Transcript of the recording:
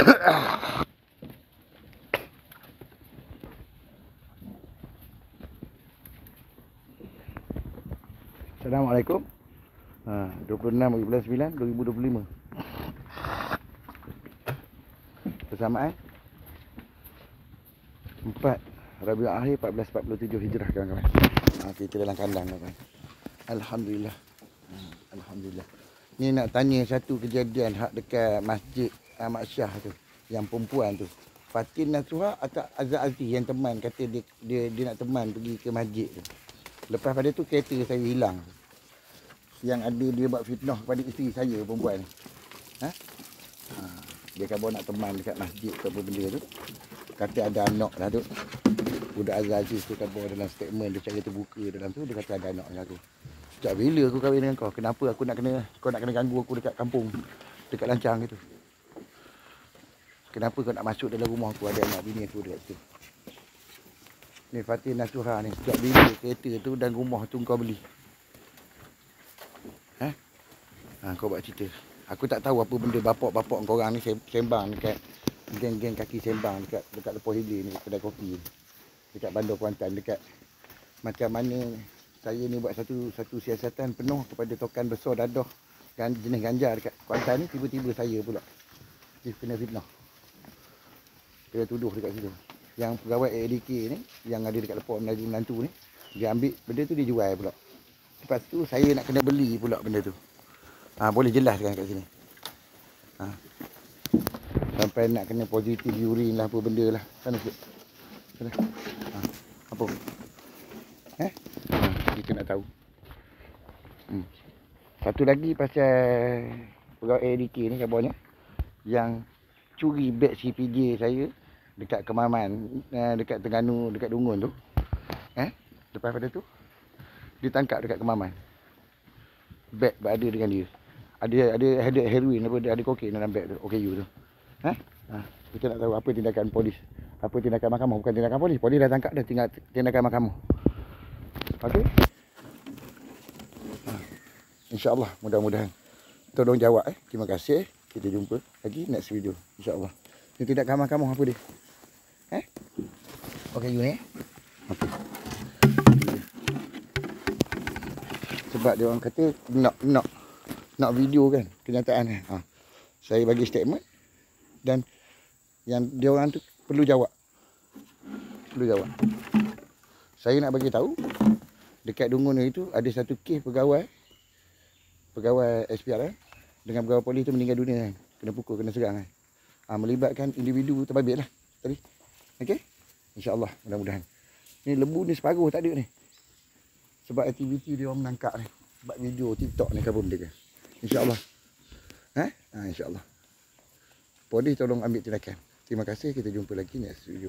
Assalamualaikum. 26 bulan 9 2025. Persamaan 4 Rabiul Akhir 1447 Hijrah kawan-kawan. Kita dalam kandang kawan. Alhamdulillah. Alhamdulillah. Ni nak tanya satu kejadian hak dekat Masjid Ahmad Shah tu, yang perempuan tu. Fatin Nasuha atau Azhar Aziz yang teman kata dia nak teman pergi ke masjid tu. Lepas pada tu kereta saya hilang. Yang ada dia buat fitnah kepada isteri saya perempuan. Dia kan bawa nak teman dekat masjid ke apa benda tu. Kata ada anak lah tu. Budak Azhar Aziz tu kan bawa dalam statement dia cara terbuka dalam tu. Dia kata ada anak dengan aku. Sejak bila aku kahwin dengan kau? Kenapa kau nak kena ganggu aku dekat kampung? Dekat Lancang gitu. Kenapa kau nak masuk dalam rumah aku, ada anak bini aku dekat situ? Ni Fatin Nasuha ni. Sejak bila kereta tu dan rumah tu kau beli? Kau buat cerita. Aku tak tahu apa benda bapak-bapak korang ni sembang dekat geng-geng kaki sembang dekat Lepoh Hilir ni, kedai kopi ni. Dekat Bandar Kuantan, dekat macam mana saya ni buat satu siasatan penuh kepada tokan besar dadah kan jenis ganja dekat Kuantan ni, tiba-tiba saya pula dia kena fitnah. Dia tuduh dekat situ. Yang pegawai ADK ni yang ada dekat Lepoh menantu ni, dia ambil benda tu dia jual pula. Lepas tu saya nak kena beli pula benda tu. Boleh jelaskan kat sini. Sampai nak kena positif urine lah apa benda lah. Sana sikit. Sana. Apa? Kita nak tahu. Satu lagi pasal pegawai ADK ni kabarnya yang curi beg CPJ saya dekat Kemaman, dekat Terengganu, dekat Dungun tu. Lepas pada tu ditangkap dekat Kemaman. Beg berada dengan dia. Ada heroin apa, ada kokain dalam beg tu, OKU tu. Kita nak tahu apa tindakan polis, apa tindakan mahkamah. Bukan tindakan polis, polis dah tangkap dah, tinggal tindakan mahkamah. Okey. InsyaAllah, mudah-mudahan tolong jawab. Terima kasih. Kita jumpa lagi next video, InsyaAllah. Ini tindakan mahkamah apa dia? OKU ni. Okay. Sebab dia orang kata nak video kan kenyataan kan. Saya bagi statement dan yang dia orang tu perlu jawab. Saya nak bagi tahu dekat Dungun itu ada satu kes pegawai SPRM dengan pegawai polis tu meninggal dunia kan. Kena pukul, kena serang kan. Melibatkan individu terbabit lah tadi. Okey? InsyaAllah, mudah-mudahan. Ni lembu ni separuh tak ada ni. Sebab aktiviti dia orang menangkap ni. Sebab video TikTok ni apa benda kan. InsyaAllah. InsyaAllah. Polis tolong ambil tindakan. Terima kasih. Kita jumpa lagi next video.